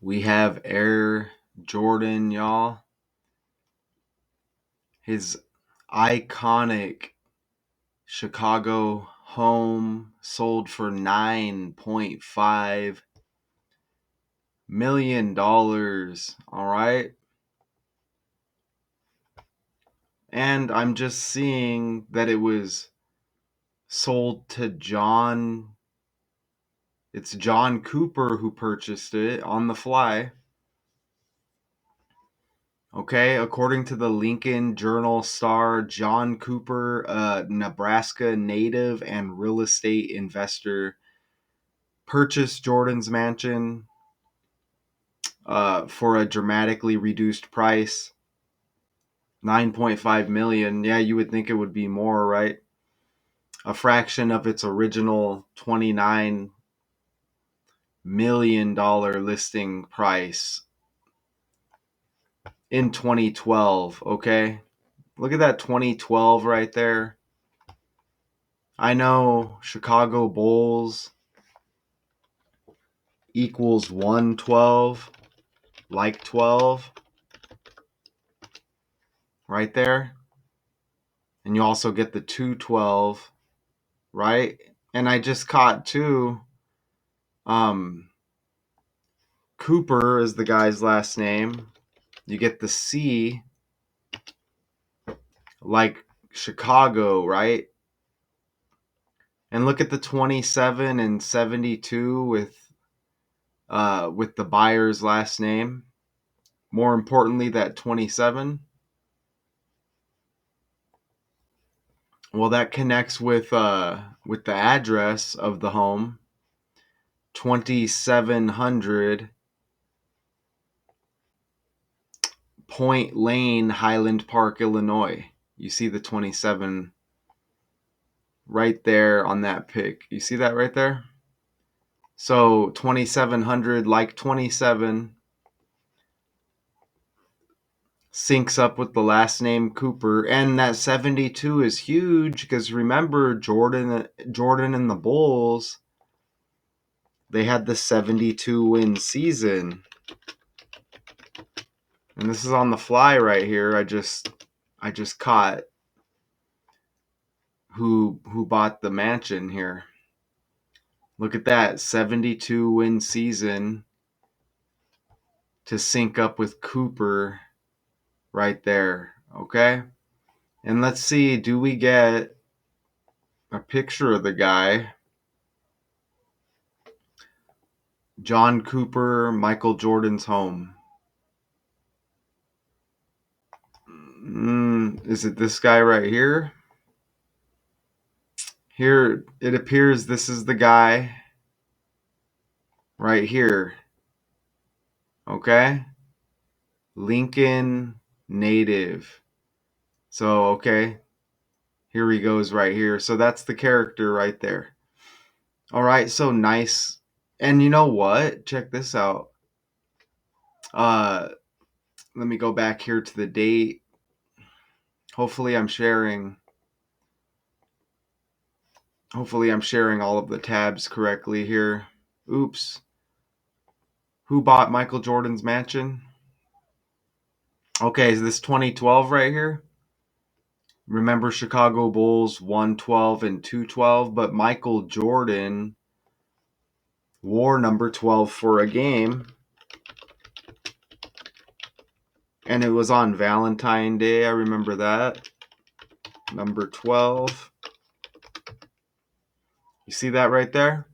We have Air Jordan, y'all. His iconic Chicago home sold for $9.5 million. All right. And I'm just seeing that it was sold to John. It's John Cooper who purchased it on the fly. Okay, according to the Lincoln Journal Star, John Cooper, a Nebraska native and real estate investor, purchased Jordan's mansion for a dramatically reduced price, 9.5 million. Yeah, you would think it would be more, right? A fraction of its original $29 million listing price in 2012. Okay, look at that 2012 right there. I know Chicago Bulls equals 112, like 12, right there. And you also get the 212, right? And I just caught too, um, Cooper is the guy's last name. You get the C, like Chicago, right? And look at the 27 and 72 with the buyer's last name. More importantly, that 27. Well, that connects with the address of the home, 2700 Point Lane, Highland Park, Illinois. You see the 27 right there on that pic. You see that right there? So 2700, like 27, syncs up with the last name Cooper, and that 72 is huge because remember Jordan and the Bulls, they had the 72 win season. And this is on the fly right here. I just caught who bought the mansion here. Look at that, 72 win season to sync up with Cooper right there. Okay? And let's see, do we get a picture of the guy? John Cooper, Michael Jordan's home. Is it this guy right here? Here, it appears this is the guy right here. Okay? Lincoln native. So, okay. Here he goes right here. So that's the character right there. All right, so nice. And you know what? Check this out. Let me go back here to the date. Hopefully I'm sharing all of the tabs correctly here. Oops. Who bought Michael Jordan's mansion? Okay, is this 2012 right here? Remember Chicago Bulls 112 and 212, but Michael Jordan wore number 12 for a game. And it was on Valentine's Day. I remember that. Number 12. You see that right there?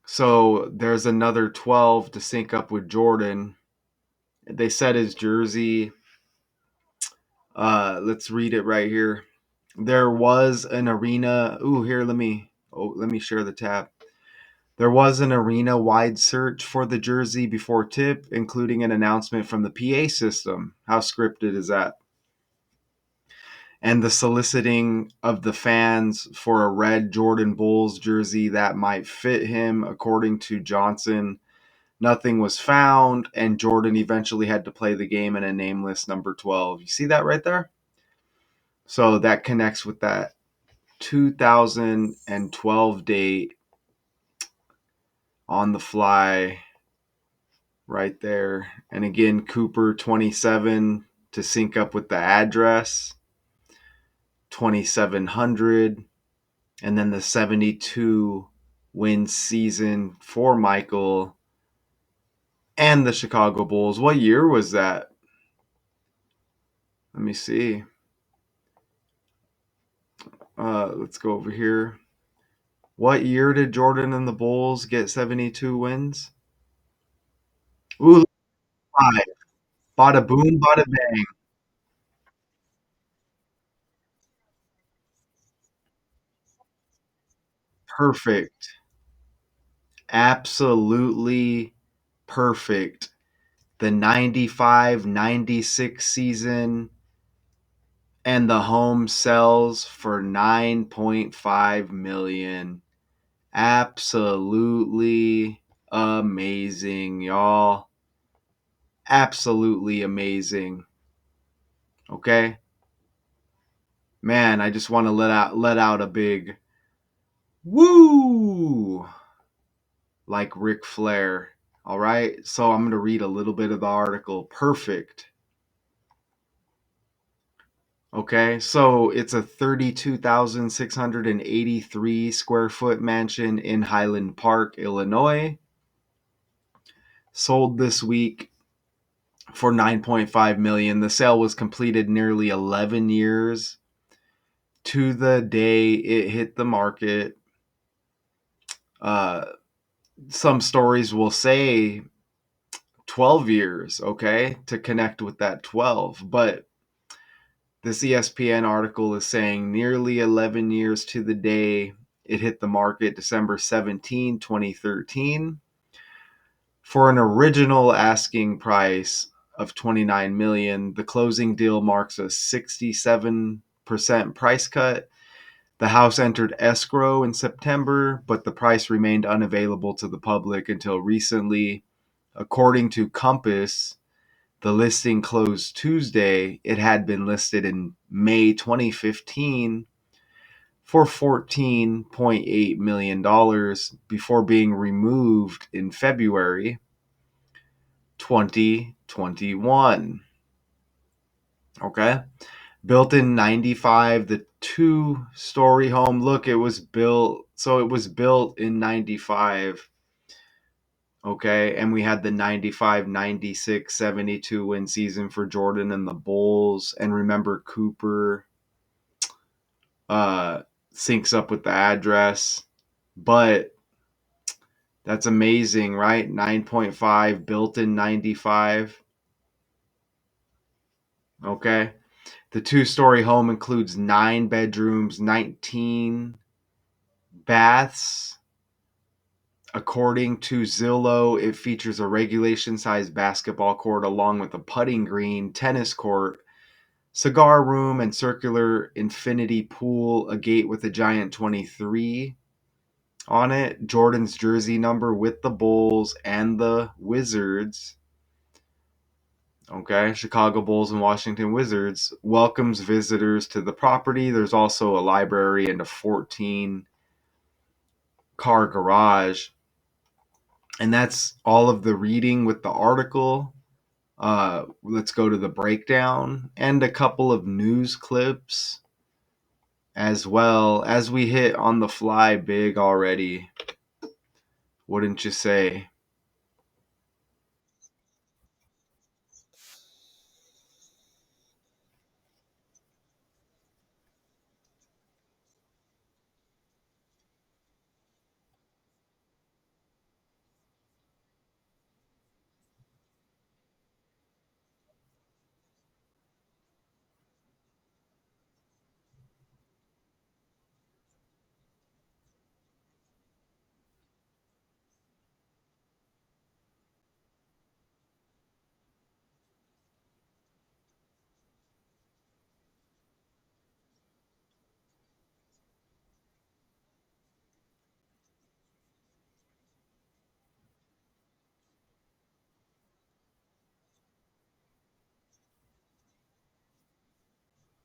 So there's another 12 to sync up with Jordan. They said his jersey. Let's read it right here. There was an arena. Ooh, here, let me share the tab. There was an arena-wide search for the jersey before tip, including an announcement from the PA system. How scripted is that? And the soliciting of the fans for a red Jordan Bulls jersey that might fit him, according to Johnson. Nothing was found, and Jordan eventually had to play the game in a nameless number 12. You see that right there? So that connects with that 2012 date on the fly. right there. And again, Cooper 27 to sync up with the address, 2,700. And then the 72 win season for Michael and the Chicago Bulls. What year was that? Let me see. Let's go over here. What year did Jordan and the Bulls get 72 wins? Ooh, five. Bada boom, bada bang. Perfect. Absolutely perfect. The 95-96 season and the home sells for 9.5 million. Absolutely amazing, y'all. Absolutely amazing. Okay? Man, I just want to let out a big woo like Ric Flair. All right? So I'm going to read a little bit of the article. Perfect. Okay, so it's a 32,683 square foot mansion in Highland Park, Illinois. Sold this week for 9.5 million. The sale was completed nearly 11 years to the day it hit the market. Uh, some stories will say 12 years, okay, to connect with that 12, but this ESPN article is saying nearly 11 years to the day it hit the market, December 17, 2013, for an original asking price of 29 million. The closing deal marks a 67% price cut. The house entered escrow in September, but the price remained unavailable to the public until recently. According to Compass, the listing closed Tuesday. It had been listed in May 2015 for $14.8 million before being removed in February 2021. Okay. Built in 95, the two-story home. Look, it was built in 95. Okay. And we had the 95, 96, 72 win season for Jordan and the Bulls. And remember, Cooper uh, syncs up with the address. But that's amazing, right? 9.5 built in 95. Okay. The two-story home includes 9 bedrooms, 19 baths. According to Zillow, it features a regulation-sized basketball court along with a putting green, tennis court, cigar room, and circular infinity pool, a gate with a giant 23 on it, Jordan's jersey number with the Bulls and the Wizards. Okay, Chicago Bulls and Washington Wizards welcomes visitors to the property. There's also a library and a 14 car garage. And that's all of the reading with the article. Let's go to the breakdown and a couple of news clips as well as we hit on the fly big already. Wouldn't you say?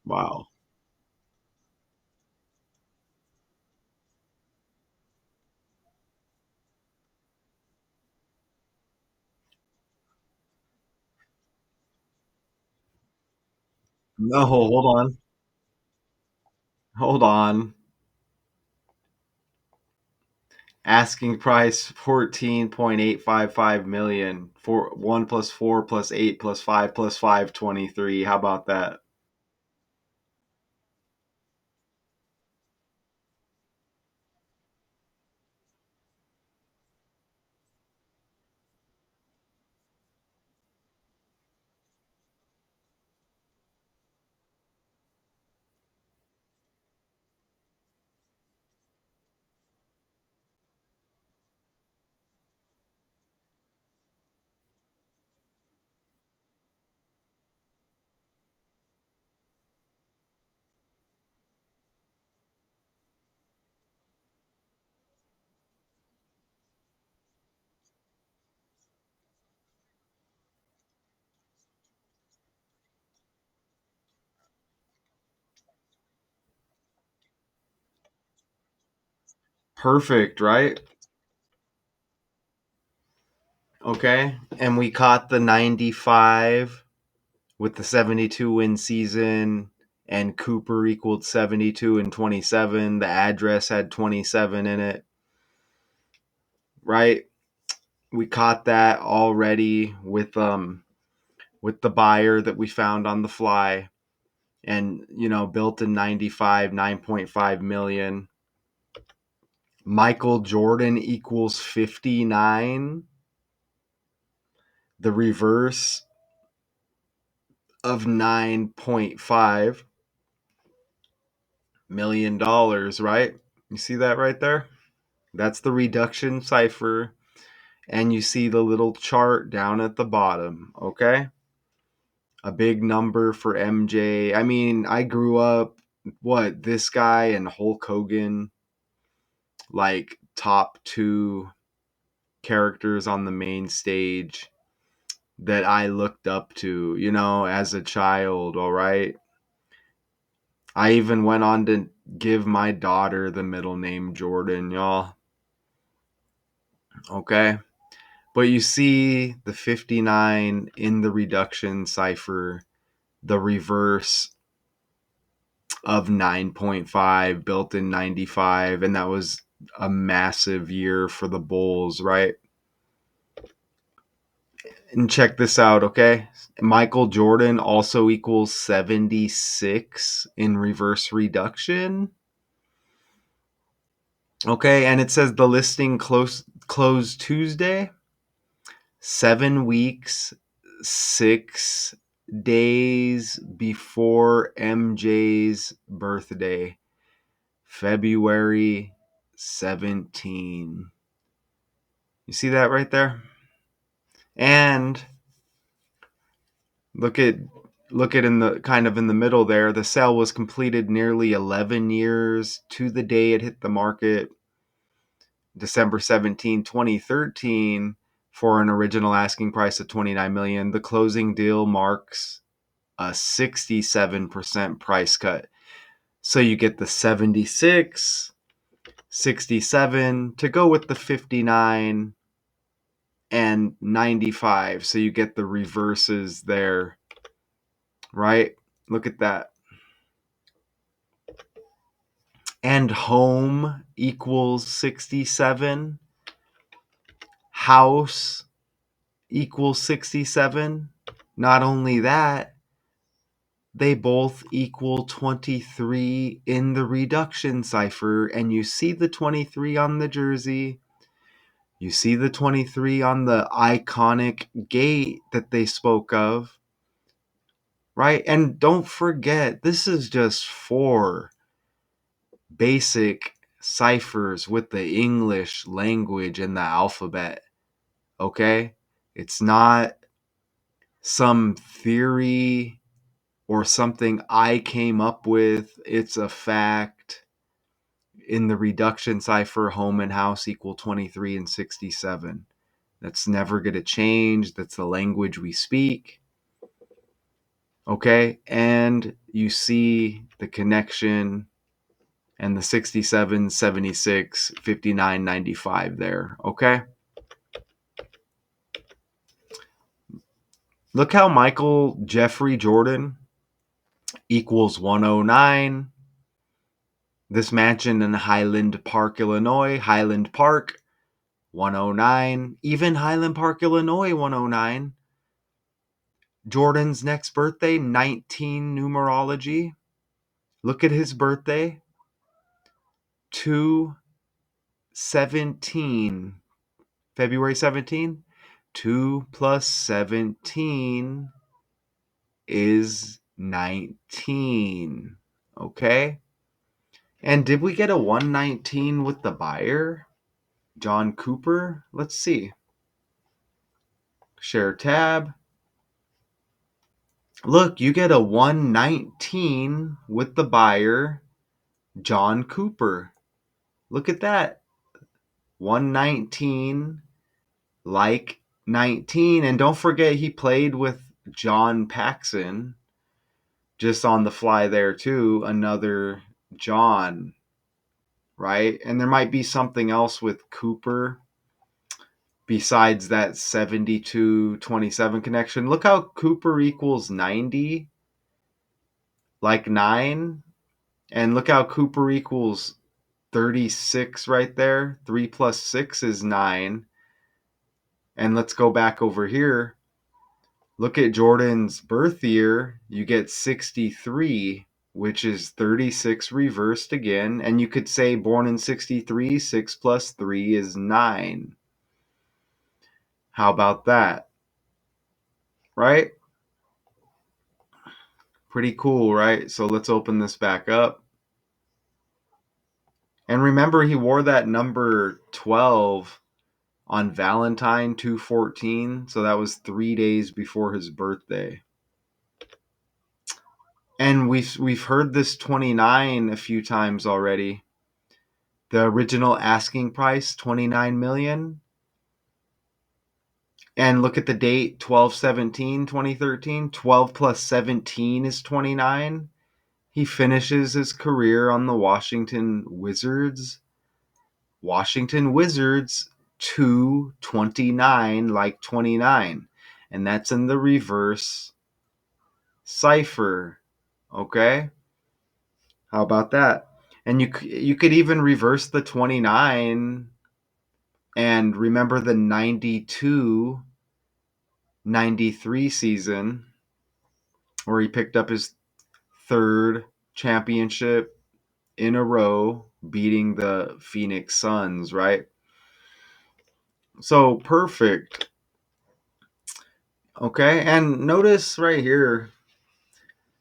Wow. No, hold on. Hold on. Asking price 14.855 million for 1 plus 4 plus 8 plus 5 plus 5 23. How about that? Perfect, right? Okay. And we caught the 95 with the 72 win season, and Cooper equaled 72 and 27. The address had 27 in it, right? We caught that already with the buyer that we found on the fly, and built in 95, 9.5 million. Michael Jordan equals 59. The reverse of $9.5 million, right? You see that right there? That's the reduction cipher. And you see the little chart down at the bottom, okay? A big number for MJ. I mean, I grew up, this guy and Hulk Hogan, like top two characters on the main stage that I looked up to, as a child, all right? I even went on to give my daughter the middle name Jordan, y'all. Okay? But you see the 59 in the reduction cipher, the reverse of 9.5 built in 95, and that was a massive year for the Bulls, right? And check this out, okay? Michael Jordan also equals 76 in reverse reduction. Okay, and it says the listing closed Tuesday, 7 weeks, 6 days before MJ's birthday, February 17. You see that right there? And look at in the kind of in the middle there. The sale was completed nearly 11 years to the day it hit the market, December 17, 2013, for an original asking price of 29 million. The closing deal marks a 67% price cut. So you get the 76, 67 to go with the 59 and 95. So you get the reverses there, right? Look at that. And home equals 67. House equals 67. Not only that, they both equal 23 in the reduction cipher. And you see the 23 on the jersey. You see the 23 on the iconic gate that they spoke of, right? And don't forget, this is just four basic ciphers with the English language and the alphabet, okay? It's not some theory or something I came up with. It's a fact. In the reduction cipher, home and house equal 23 and 67. That's never going to change. That's the language we speak. Okay? And you see the connection and the 67, 76, 59, 95 there. Okay? Look how Michael Jeffrey Jordan equals 109. This mansion in Highland Park, Illinois, Highland Park, 109. Even Highland Park, Illinois, 109. Jordan's next birthday, 19 numerology. Look at his birthday, 2/17, February 17. 2 plus 17 is 19. Okay? And did we get a 119 with the buyer? John Cooper? Let's see. Share tab. Look, you get a 119 with the buyer, John Cooper. Look at that. 119 like 19. And don't forget he played with John Paxson just on the fly there too. Another John, right? And there might be something else with Cooper besides that 72-27 connection. Look how Cooper equals 90, like 9. And look how Cooper equals 36 right there. 3 plus 6 is 9. And let's go back over here. Look at Jordan's birth year. You get 63, which is 36 reversed again. And you could say born in 63, 6 plus 3 is 9. How about that? Right? Pretty cool, right? So let's open this back up. And remember, he wore that number 12 on Valentine 2/14. So that was 3 days before his birthday. And we've heard this 29 a few times already. The original asking price, 29 million. And look at the date, 12/17/2013. 12 plus 17 is 29. He finishes his career on the Washington Wizards. Washington Wizards 2/29 like 29. And that's in the reverse cipher. Okay? How about that? And you could even reverse the 29 and remember the 92-93 season where he picked up his third championship in a row, beating the Phoenix Suns, right? So perfect. Okay, and notice right here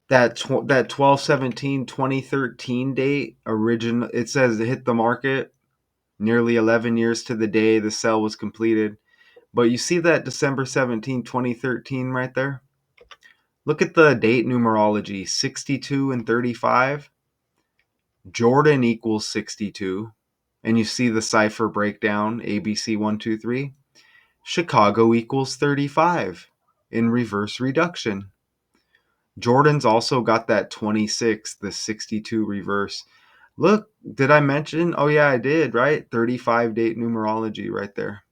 that 12/17/2013 date original. It says it hit the market nearly 11 years to the day the sale was completed. But you see that December 17, 2013 right there? Look at the date numerology, 62 and 35. Jordan equals 62. And you see the cipher breakdown, ABC 123. Chicago equals 35 in reverse reduction. Jordan's also got that 26, the 62 reverse. Look, did I mention? Oh, yeah, I did, right? 35 date numerology right there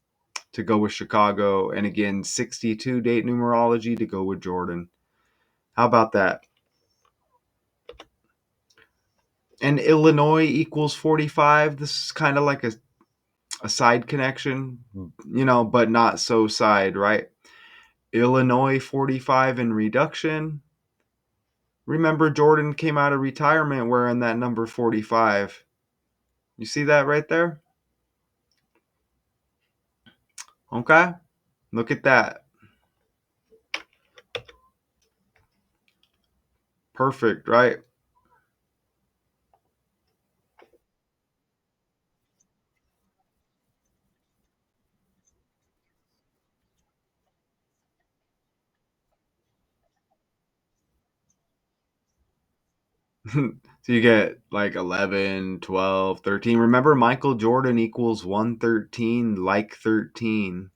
to go with Chicago. And again, 62 date numerology to go with Jordan. How about that? And Illinois equals 45. This is kind of like a side connection, but not so side, right? Illinois 45 in reduction. Remember, Jordan came out of retirement wearing that number 45. You see that right there? Okay. Look at that. Perfect, right? So you get like 11, 12, 13. Remember, Michael Jordan equals 113, like 13.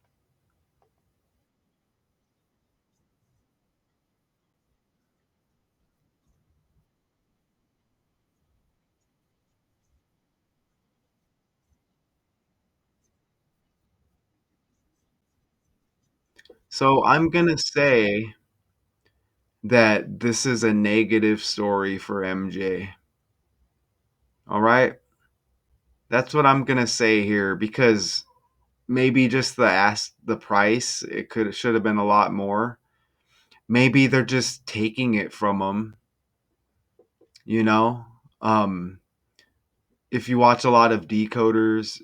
So I'm going to say that this is a negative story for MJ. All right? That's what I'm going to say here because maybe just the price, it could should have been a lot more. Maybe they're just taking it from him, you know? Um if you watch a lot of decoders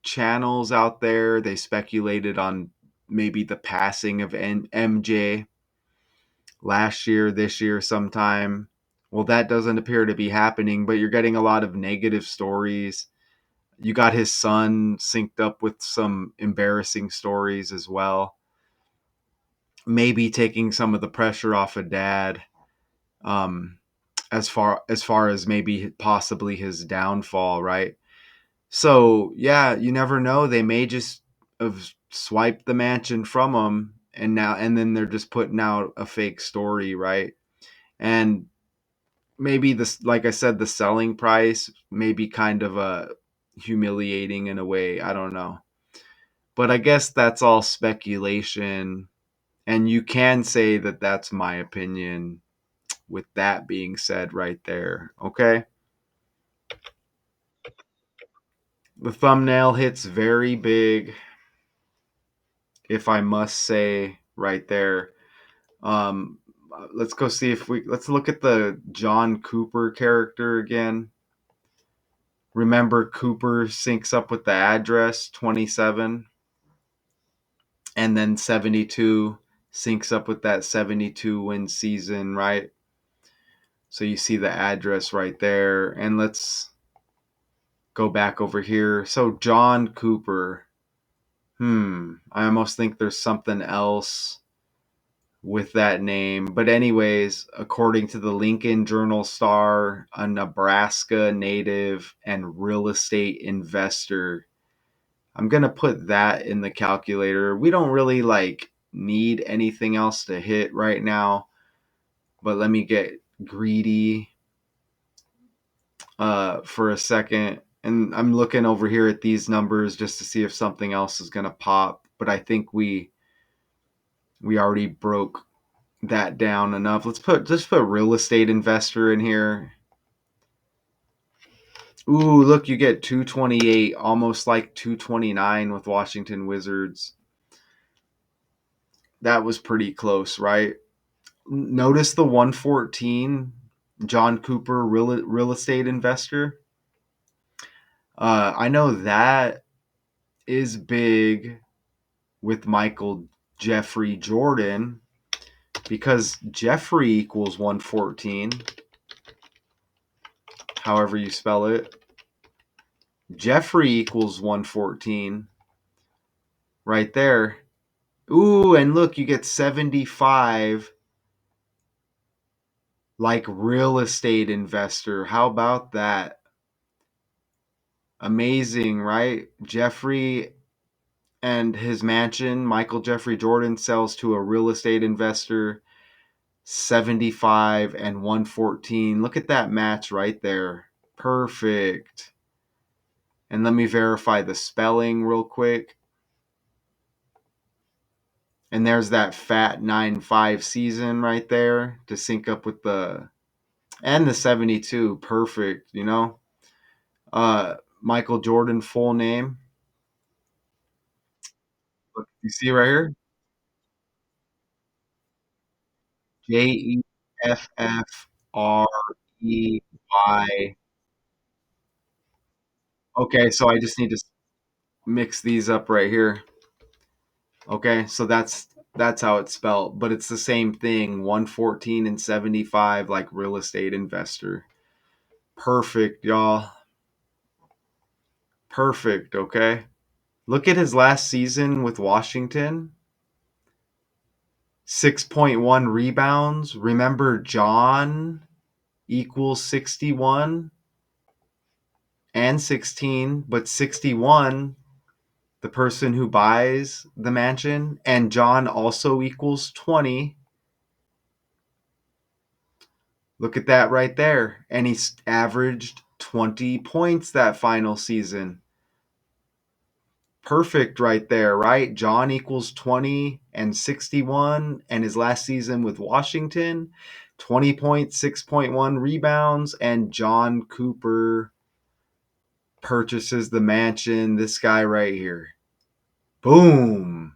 channels out there, they speculated on maybe the passing of MJ last year, this year, sometime. Well, that doesn't appear to be happening, but you're getting a lot of negative stories. You got his son synced up with some embarrassing stories as well. Maybe taking some of the pressure off of dad, um, as far as maybe possibly his downfall, right? So yeah, you never know. They may just have swiped the mansion from him, and then they're just putting out a fake story, right? And maybe this, like I said, the selling price may be kind of a humiliating in a way. I don't know, but I guess that's all speculation, and you can say that that's my opinion. With that being said, right there, okay. The thumbnail hits very big, if I must say, right there. Um, let's go see if let's look at the John Cooper character again. Remember, Cooper syncs up with the address 27, and then 72 syncs up with that 72 win season, right? So you see the address right there. And let's go back over here. So John Cooper. I almost think there's something else with that name. But anyways, according to the Lincoln Journal Star, a Nebraska native and real estate investor. I'm going to put that in the calculator. We don't really like need anything else to hit right now, but let me get greedy for a second. And I'm looking over here at these numbers just to see if something else is going to pop, but I think we already broke that down enough. Let's put real estate investor in here. Ooh, look, you get 228, almost like 229 with Washington Wizards. That was pretty close, right? Notice the 114 John Cooper real estate investor. I know that is big with Michael Jeffrey Jordan because Jeffrey equals 114, however you spell it. Jeffrey equals 114 right there. Ooh, and look, you get 75 like real estate investor. How about that? Amazing, right? Jeffrey and his mansion, Michael Jeffrey Jordan, sells to a real estate investor, 75 and 114. Look at that match right there. Perfect. And let me verify the spelling real quick. And there's that fat 9-5 season right there to sync up with the 72. Perfect, you know? Michael Jordan full name. Look, you see right here? Jeffrey. Okay, so I just need to mix these up right here. Okay, so that's how it's spelled, but it's the same thing, 114 and 75 like real estate investor. Perfect, y'all. Perfect, okay? Look at his last season with Washington. 6.1 rebounds. Remember John equals 61 and 16, but 61 the person who buys the mansion, and John also equals 20. Look at that right there. And he's averaged 20 points that final season. perfect right there, right? John equals 20 and 61, and his last season with Washington, 20 points, 6.1 rebounds, and John Cooper purchases the mansion. This guy right here. Boom.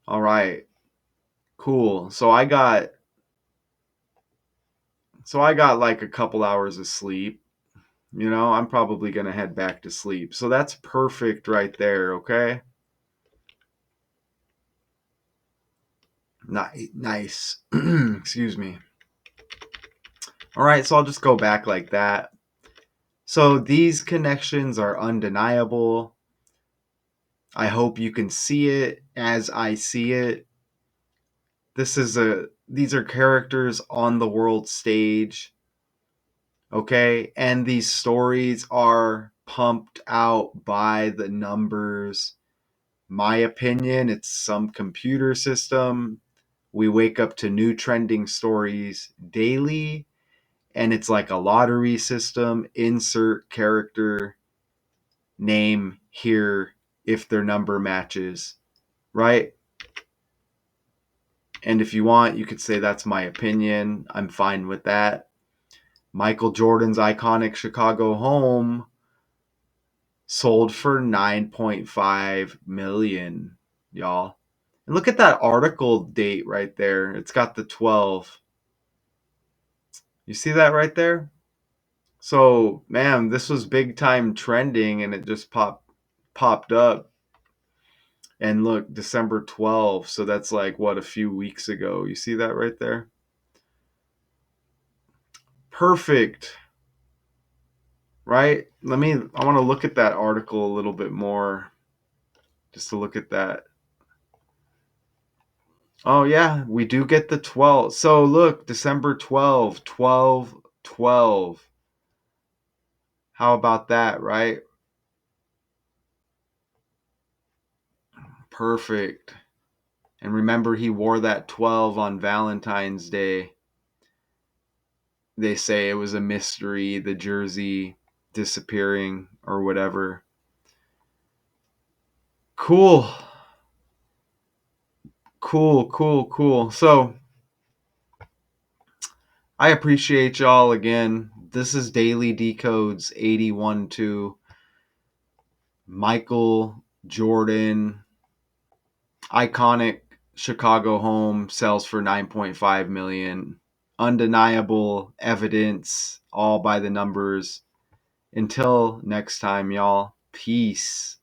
All right. Cool. So I got like a couple hours of sleep. I'm probably going to head back to sleep. So that's perfect right there, okay? Nice. Excuse me. All right, so I'll just go back like that. So these connections are undeniable. I hope you can see it as I see it. These are characters on the world stage, okay? And these stories are pumped out by the numbers. My opinion, it's some computer system. We wake up to new trending stories daily, and it's like a lottery system. Insert character name here if their number matches, right? And if you want, you could say that's my opinion. I'm fine with that. Michael Jordan's iconic Chicago home sold for 9.5 million, y'all. And look at that article date right there. It's got the 12. You see that right there? So, man, this was big time trending and it just popped up. And look, December 12th. So that's like what, a few weeks ago. You see that right there? Perfect. Right? I want to look at that article a little bit more just to look at that. Oh yeah, we do get the 12. So look, December 12, 12, 12. How about that, right? Perfect. And remember, he wore that 12 on Valentine's Day. They say it was a mystery, the jersey disappearing or whatever. Cool. Cool, cool, cool. So I appreciate y'all again. This is Daily Decodes 81-2. Michael Jordan, iconic Chicago home, sells for 9.5 million. Undeniable evidence, all by the numbers. Until next time, y'all. Peace.